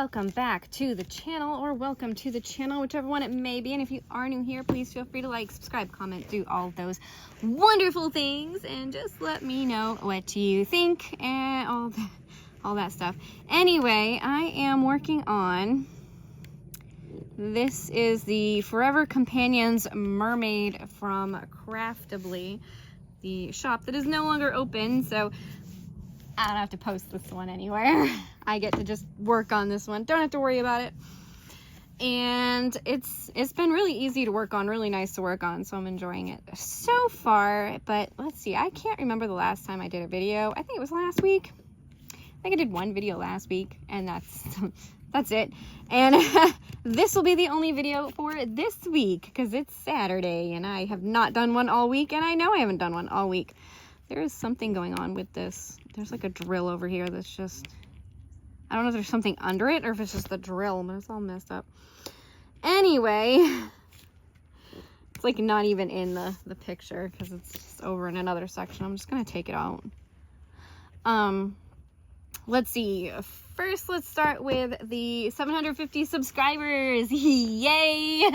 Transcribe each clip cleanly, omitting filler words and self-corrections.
welcome back to the channel, or welcome to the channel, whichever one it may be. And if you are new here, please feel free to like, subscribe, comment, do all those wonderful things, and just let me know what you think and all that stuff. Anyway, I am working on, this is the Forever Companions mermaid from Craftably, the shop that is no longer open, so I don't have to post this one anywhere. I get to just work on this one. Don't have to worry about it. And it's been really easy to work on, really nice to work on, so I'm enjoying it so far. But let's see, I can't remember the last time I did a video. I think it was last week. I think I did one video last week, and that's it. And this will be the only video for this week because it's Saturday and I have not done one all week, and I know I haven't done one all week. There is something going on with this. There's like a drill over here that's just, I don't know if there's something under it or if it's just the drill, but it's all messed up. Anyway, it's like not even in the picture because it's just over in another section. I'm just gonna take it out. Let's see. First, let's start with the 750 subscribers. Yay!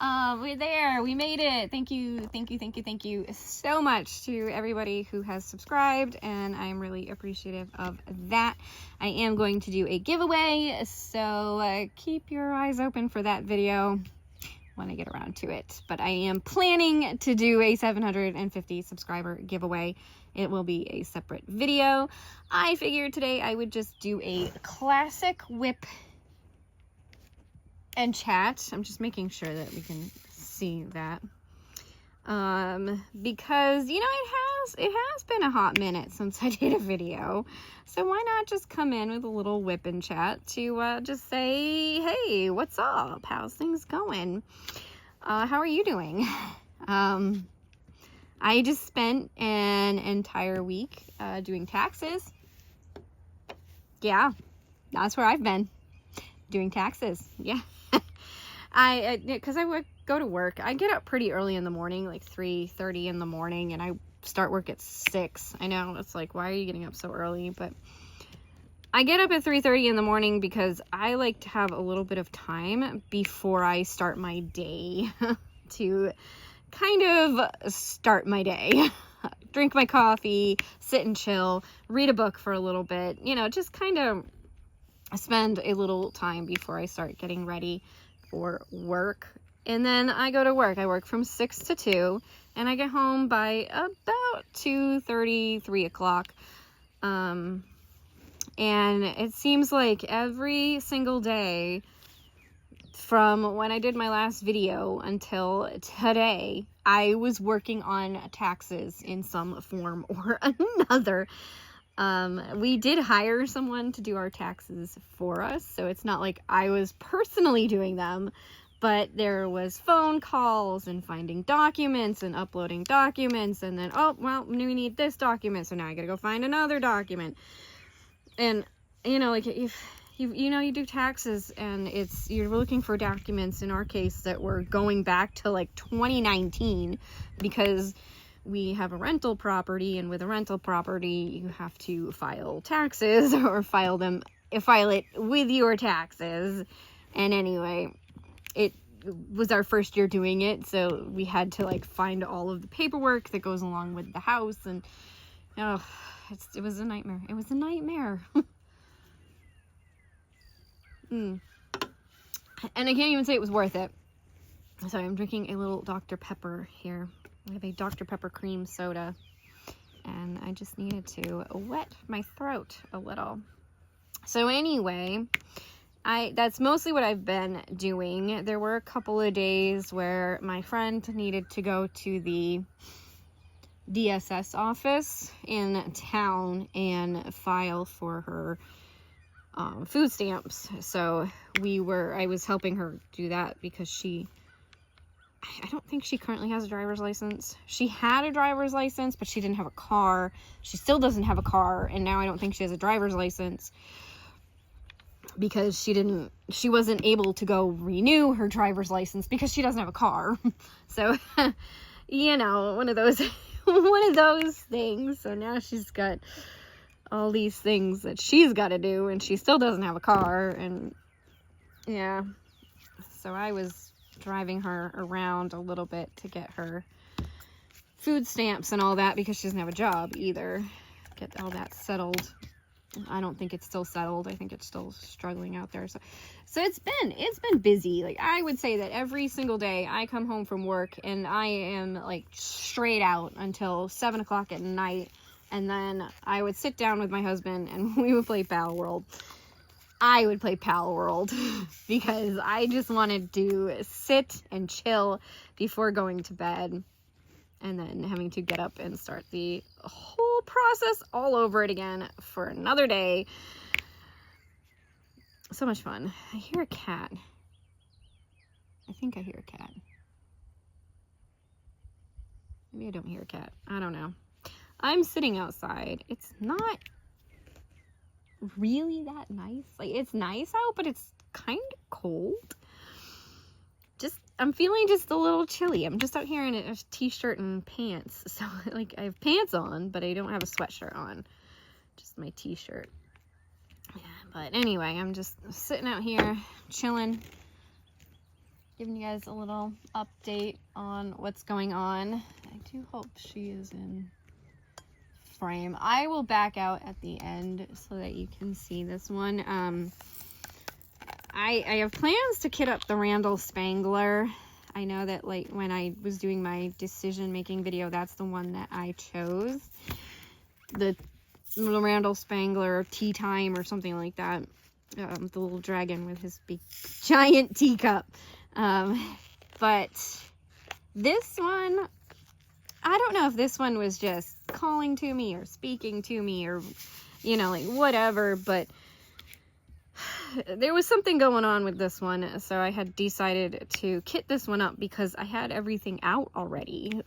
We're there. We made it. Thank you so much to everybody who has subscribed, and I'm really appreciative of that. I am going to do a giveaway, so keep your eyes open for that video when I get around to it. But I am planning to do a 750 subscriber giveaway. It will be a separate video. I figured today I would just do a classic WIP and Chat. I'm just making sure that we can see that. Because, you know, it has been a hot minute since I did a video. So why not just come in with a little WIP and Chat to just say, hey, what's up? How's things going? How are you doing? I just spent an entire week doing taxes. Yeah, that's where I've been, doing taxes. Yeah. Because I go to work. I get up pretty early in the morning, like 3:30 in the morning, and I start work at 6. I know, it's like, why are you getting up so early? But I get up at 3:30 in the morning because I like to have a little bit of time before I start my day to kind of start my day. Drink my coffee, sit and chill, read a book for a little bit, you know, just kind of spend a little time before I start getting ready for work. And then I go to work. I work from 6 to 2, and I get home by about 2:30, 3 o'clock. And it seems like every single day from when I did my last video until today, I was working on taxes in some form or another. We did hire someone to do our taxes for us, so it's not like I was personally doing them, but there was phone calls and finding documents and uploading documents, and then, oh, well, we need this document, so now I gotta go find another document. And, you know, like, if you do taxes and you're looking for documents, in our case, that were going back to like 2019, because we have a rental property, and with a rental property, you have to file taxes or file it with your taxes. And anyway, it was our first year doing it, so we had to like find all of the paperwork that goes along with the house, and it was a nightmare. It was a nightmare. And I can't even say it was worth it. So I'm drinking a little Dr. Pepper here. I have a Dr. Pepper cream soda, and I just needed to wet my throat a little. So anyway, that's mostly what I've been doing. There were a couple of days where my friend needed to go to the DSS office in town and file for her food stamps. So I was helping her do that because I don't think she currently has a driver's license. She had a driver's license, but she didn't have a car. She still doesn't have a car, and now I don't think she has a driver's license because she wasn't able to go renew her driver's license because she doesn't have a car. So, you know, one of those things. So now she's got all these things that she's got to do, and she still doesn't have a car. And yeah, so I was driving her around a little bit to get her food stamps and all that, because she doesn't have a job either. Get all that settled. I don't think it's still settled. I think it's still struggling out there. So it's been busy. Like, I would say that every single day I come home from work and I am like straight out until 7 o'clock at night. And then I would sit down with my husband and we would play Pal World. I would play Pal World because I just wanted to sit and chill before going to bed, and then having to get up and start the whole process all over it again for another day. So much fun. I hear a cat. I think I hear a cat. Maybe I don't hear a cat. I don't know. I'm sitting outside. It's not really that nice. Like, it's nice out, but it's kind of cold. I'm feeling just a little chilly. I'm just out here in a t-shirt and pants. So, like, I have pants on, but I don't have a sweatshirt on. Just my t-shirt. Yeah, but anyway, I'm just sitting out here, chilling, giving you guys a little update on what's going on. I do hope she is in frame. I will back out at the end so that you can see this one. I have plans to kit up the Randall Spangler. I know that, like, when I was doing my decision-making video, that's the one that I chose. The Randall Spangler Tea Time or something like that. The little dragon with his big, giant teacup. But this one, I don't know if this one was just calling to me or speaking to me or, you know, like, whatever, but there was something going on with this one, so I had decided to kit this one up because I had everything out already.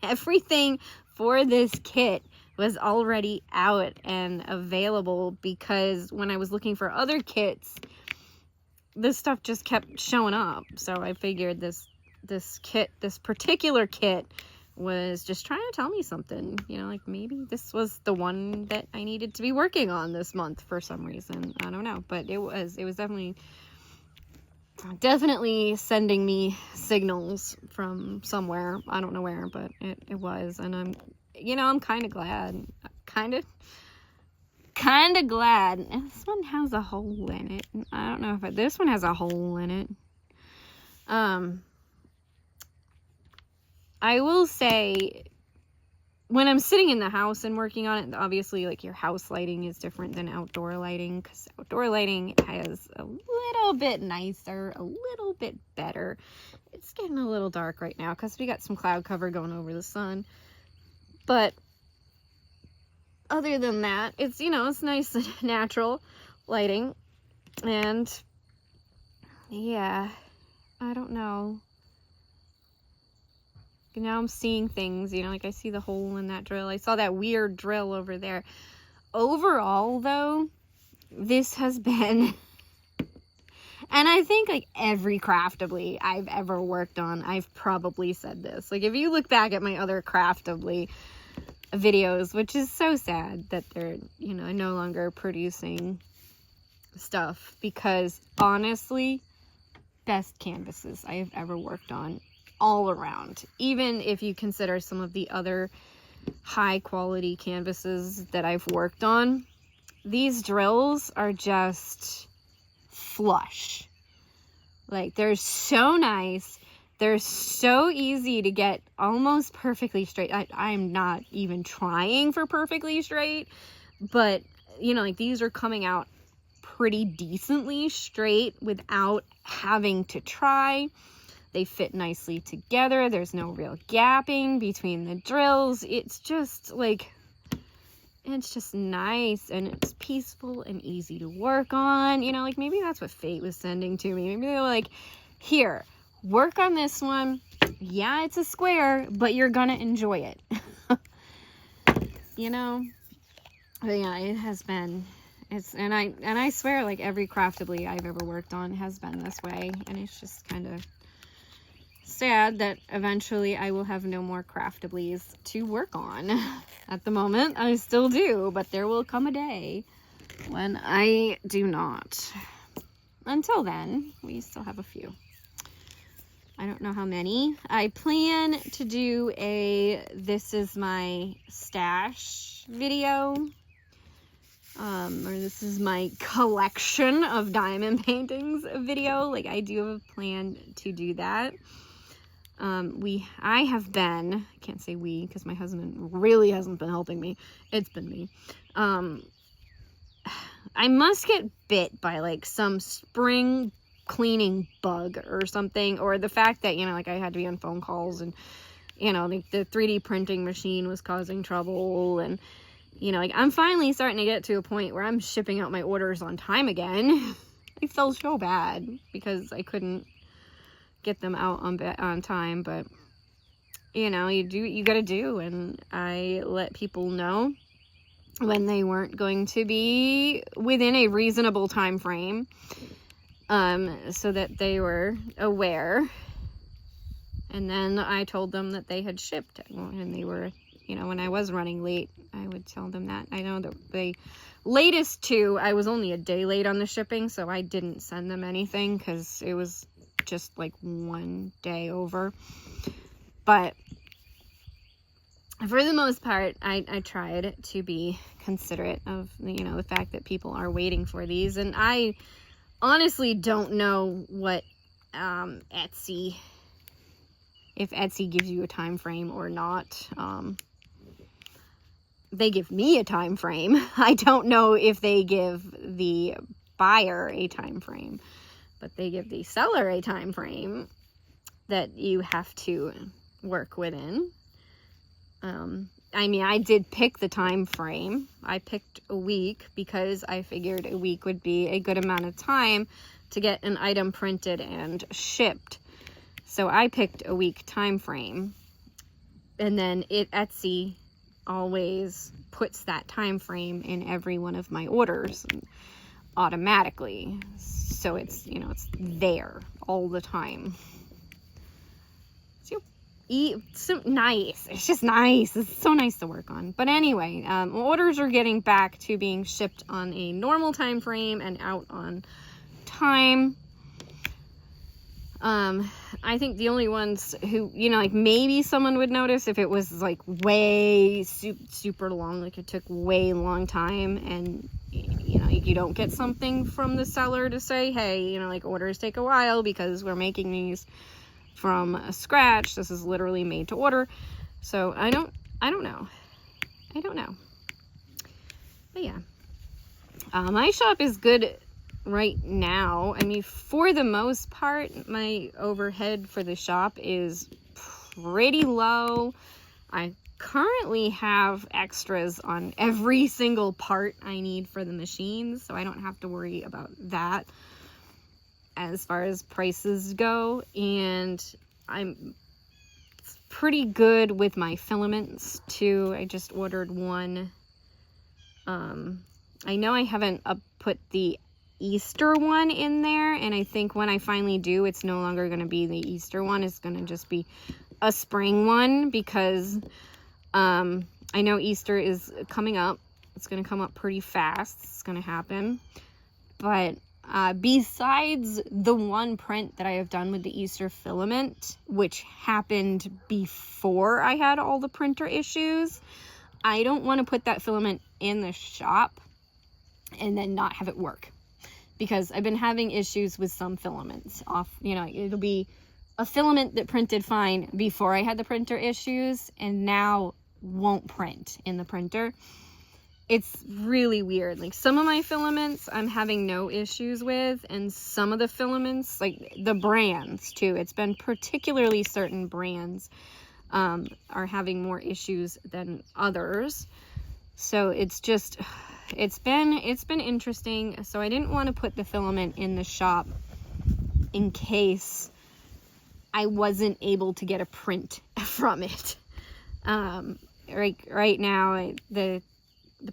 Everything for this kit was already out and available, because when I was looking for other kits, this stuff just kept showing up. So I figured this particular kit was just trying to tell me something, you know, like maybe this was the one that I needed to be working on this month for some reason. I don't know, but it was definitely sending me signals from somewhere. I don't know where, but it was, and I'm kind of glad. Kind of glad. And this one has a hole in it. I don't know if this one has a hole in it. I will say, when I'm sitting in the house and working on it, obviously, like, your house lighting is different than outdoor lighting, because outdoor lighting has a little bit nicer, a little bit better. It's getting a little dark right now because we got some cloud cover going over the sun. But other than that, it's, you know, it's nice and natural lighting. And yeah, I don't know. Now I'm seeing things, you know, like I see the hole in that drill. I saw that weird drill over there. Overall, though, this has been, and I think, like, every Craftably I've ever worked on, I've probably said this. Like, if you look back at my other Craftably videos, which is so sad that they're, you know, no longer producing stuff, because honestly, best canvases I have ever worked on all around. Even if you consider some of the other high quality canvases that I've worked on, these drills are just flush. Like, they're so nice. They're so easy to get almost perfectly straight. I'm not even trying for perfectly straight, but, you know, like, these are coming out pretty decently straight without having to try. They fit nicely together. There's no real gapping between the drills. It's just, like, it's just nice, and it's peaceful and easy to work on. You know, like, maybe that's what fate was sending to me. Maybe they were like, here, work on this one. Yeah, it's a square, but you're gonna enjoy it. You know? But yeah, it has been. And I swear, like, every Craftably I've ever worked on has been this way, and it's just kind of sad that eventually I will have no more craftablies to work on. At the moment, I still do, but there will come a day when I do not. Until then, we still have a few. I don't know how many. I plan to do a this is my stash video. Or this is my collection of diamond paintings video. Like, I do have a plan to do that. I have been, I can't say we because my husband really hasn't been helping me. It's been me. I must get bit by like some spring cleaning bug or something, or the fact that, you know, like I had to be on phone calls and, you know, like the 3D printing machine was causing trouble, and, you know, like I'm finally starting to get to a point where I'm shipping out my orders on time again. I felt so bad because I couldn't get them out on time, but, you know, you gotta do, and I let people know when they weren't going to be within a reasonable time frame, so that they were aware. And then I told them that they had shipped, and they were, you know, when I was running late, I would tell them that. I know that the latest two, I was only a day late on the shipping, so I didn't send them anything because it was just like one day over. But for the most part, I tried to be considerate of, you know, the fact that people are waiting for these. And I honestly don't know what Etsy, if Etsy gives you a time frame or not. They give me a time frame. I don't know if they give the buyer a time frame, but they give the seller a time frame that you have to work within. I mean, I did pick the time frame. I picked a week because I figured a week would be a good amount of time to get an item printed and shipped. So I picked a week time frame, and then Etsy always puts that time frame in every one of my orders automatically. So it's, you know, it's there all the time. So nice. It's just nice. It's so nice to work on. But anyway, orders are getting back to being shipped on a normal time frame and out on time. I think the only ones who, you know, like maybe someone would notice if it was like way super long, like it took way long time, and, you know, you don't get something from the seller to say, hey, you know, like orders take a while because we're making these from scratch. This is literally made to order. So I don't know. But yeah, my shop is good right now. I mean, for the most part, my overhead for the shop is pretty low. I currently have extras on every single part I need for the machines, so I don't have to worry about that as far as prices go. And I'm pretty good with my filaments too. I just ordered one. I know I haven't put the Easter one in there, and I think when I finally do, it's no longer going to be the Easter one. It's going to just be a spring one, because I know Easter is coming up. It's going to come up pretty fast. It's going to happen. But besides the one print that I have done with the Easter filament, which happened before I had all the printer issues, I don't want to put that filament in the shop and then not have it work, because I've been having issues with some filaments off. You know, it'll be a filament that printed fine before I had the printer issues and now won't print in the printer. It's really weird. Like, some of my filaments I'm having no issues with, and some of the filaments, like the brands too, it's been particularly certain brands are having more issues than others. So it's just, it's been interesting. So I didn't want to put the filament in the shop in case I wasn't able to get a print from it. Right now the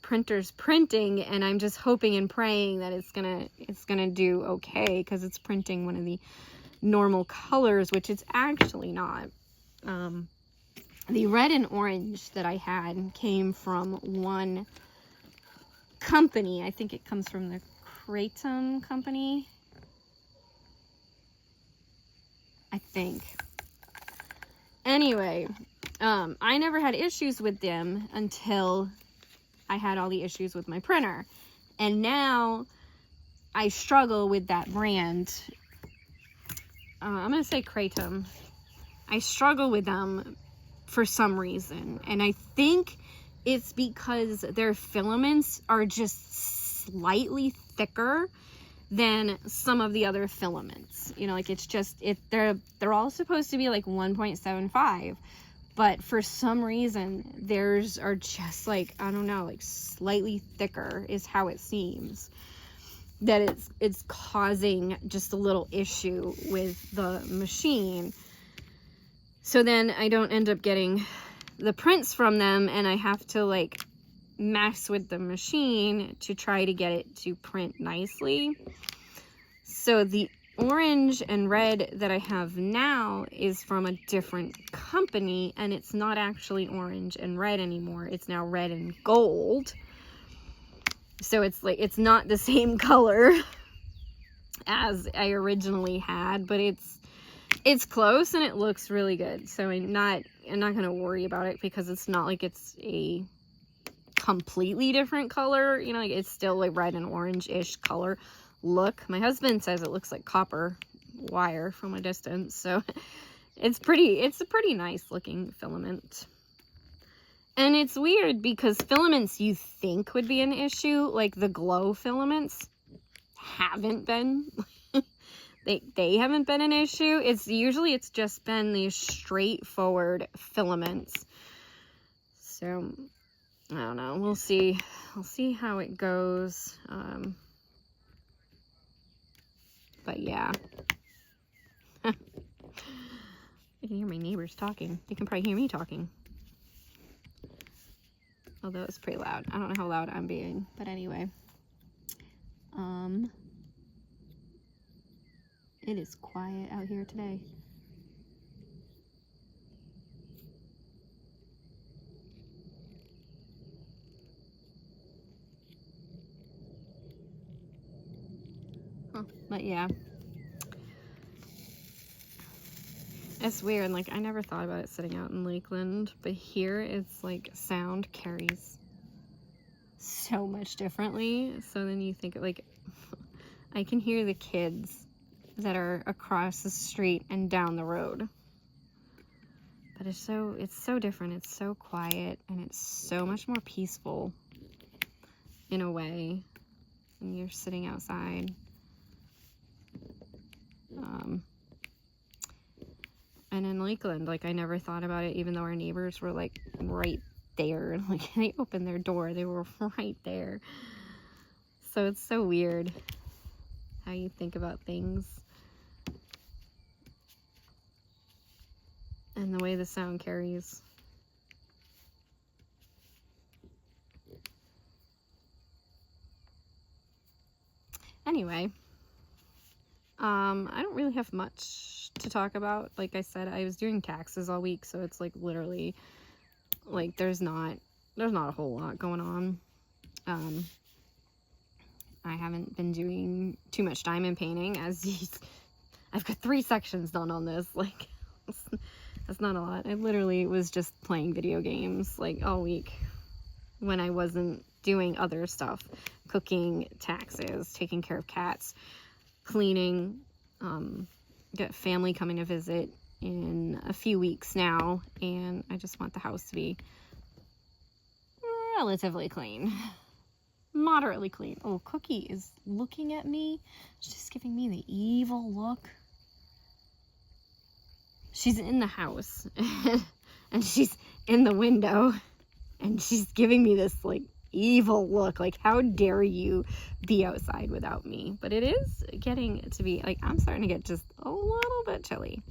printer's printing, and I'm just hoping and praying that it's gonna do okay, because it's printing one of the normal colors, which it's actually not. The red and orange that I had came from one company. I think it comes from the Kratom company. I think. Anyway, I never had issues with them until I had all the issues with my printer. And now I struggle with that brand. I'm going to say Kratom. I struggle with them for some reason. And I think it's because their filaments are just slightly thicker than some of the other filaments. You know, like it's just, they're all supposed to be like 1.75. But for some reason, theirs are just like, I don't know, like slightly thicker is how it seems. That it's causing just a little issue with the machine. So then I don't end up getting the prints from them, and I have to like mess with the machine to try to get it to print nicely. So the orange and red that I have now is from a different company, and it's not actually orange and red anymore. It's now red and gold. So it's like, it's not the same color as I originally had, but it's close and it looks really good. So I'm not going to worry about it, because it's not like it's a completely different color. You know, like it's still like red and orange-ish color look. My husband says it looks like copper wire from a distance. So it's a pretty nice looking filament. And it's weird because filaments you think would be an issue, like the glow filaments, haven't been. They haven't been an issue. It's just been these straightforward filaments. So I don't know. We'll see. I'll see how it goes. But yeah. I can hear my neighbors talking. They can probably hear me talking. Although it's pretty loud. I don't know how loud I'm being. But anyway. It is quiet out here today. But yeah. It's weird. Like, I never thought about it sitting out in Lakeland. But here, it's like sound carries so much differently. So then you think, like, I can hear the kids that are across the street and down the road. But it's so different. It's so quiet, and it's so much more peaceful in a way when you're sitting outside. And in Lakeland, like, I never thought about it, even though our neighbors were like right there. Like, they opened their door, they were right there. So it's so weird how you think about things. And the way the sound carries. Anyway, I don't really have much to talk about. Like I said, I was doing taxes all week, so it's like literally, like, there's not a whole lot going on. I haven't been doing too much diamond painting, I've got 3 sections done on this. Like, that's not a lot. I literally was just playing video games like all week when I wasn't doing other stuff. Cooking, taxes, taking care of cats, cleaning. Got family coming to visit in a few weeks now, and I just want the house to be relatively clean. Moderately clean. Oh, Cookie is looking at me. She's giving me the evil look. She's in the house and she's in the window and she's giving me this like evil look, like, how dare you be outside without me? But it is getting to be like, I'm starting to get just a little bit chilly,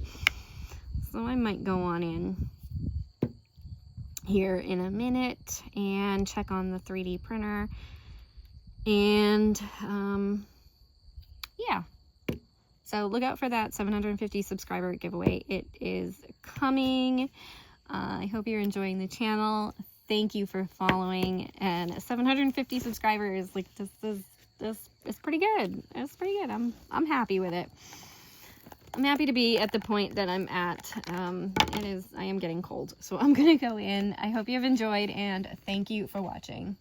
so I might go on in here in a minute and check on the 3D printer. And yeah, So look out for that 750 subscriber giveaway. It is coming. I hope you're enjoying the channel. Thank you for following. And 750 subscribers, like this is pretty good. It's pretty good. I'm happy with it. I'm happy to be at the point that I'm at. I am getting cold, so I'm gonna go in. I hope you have enjoyed, and thank you for watching.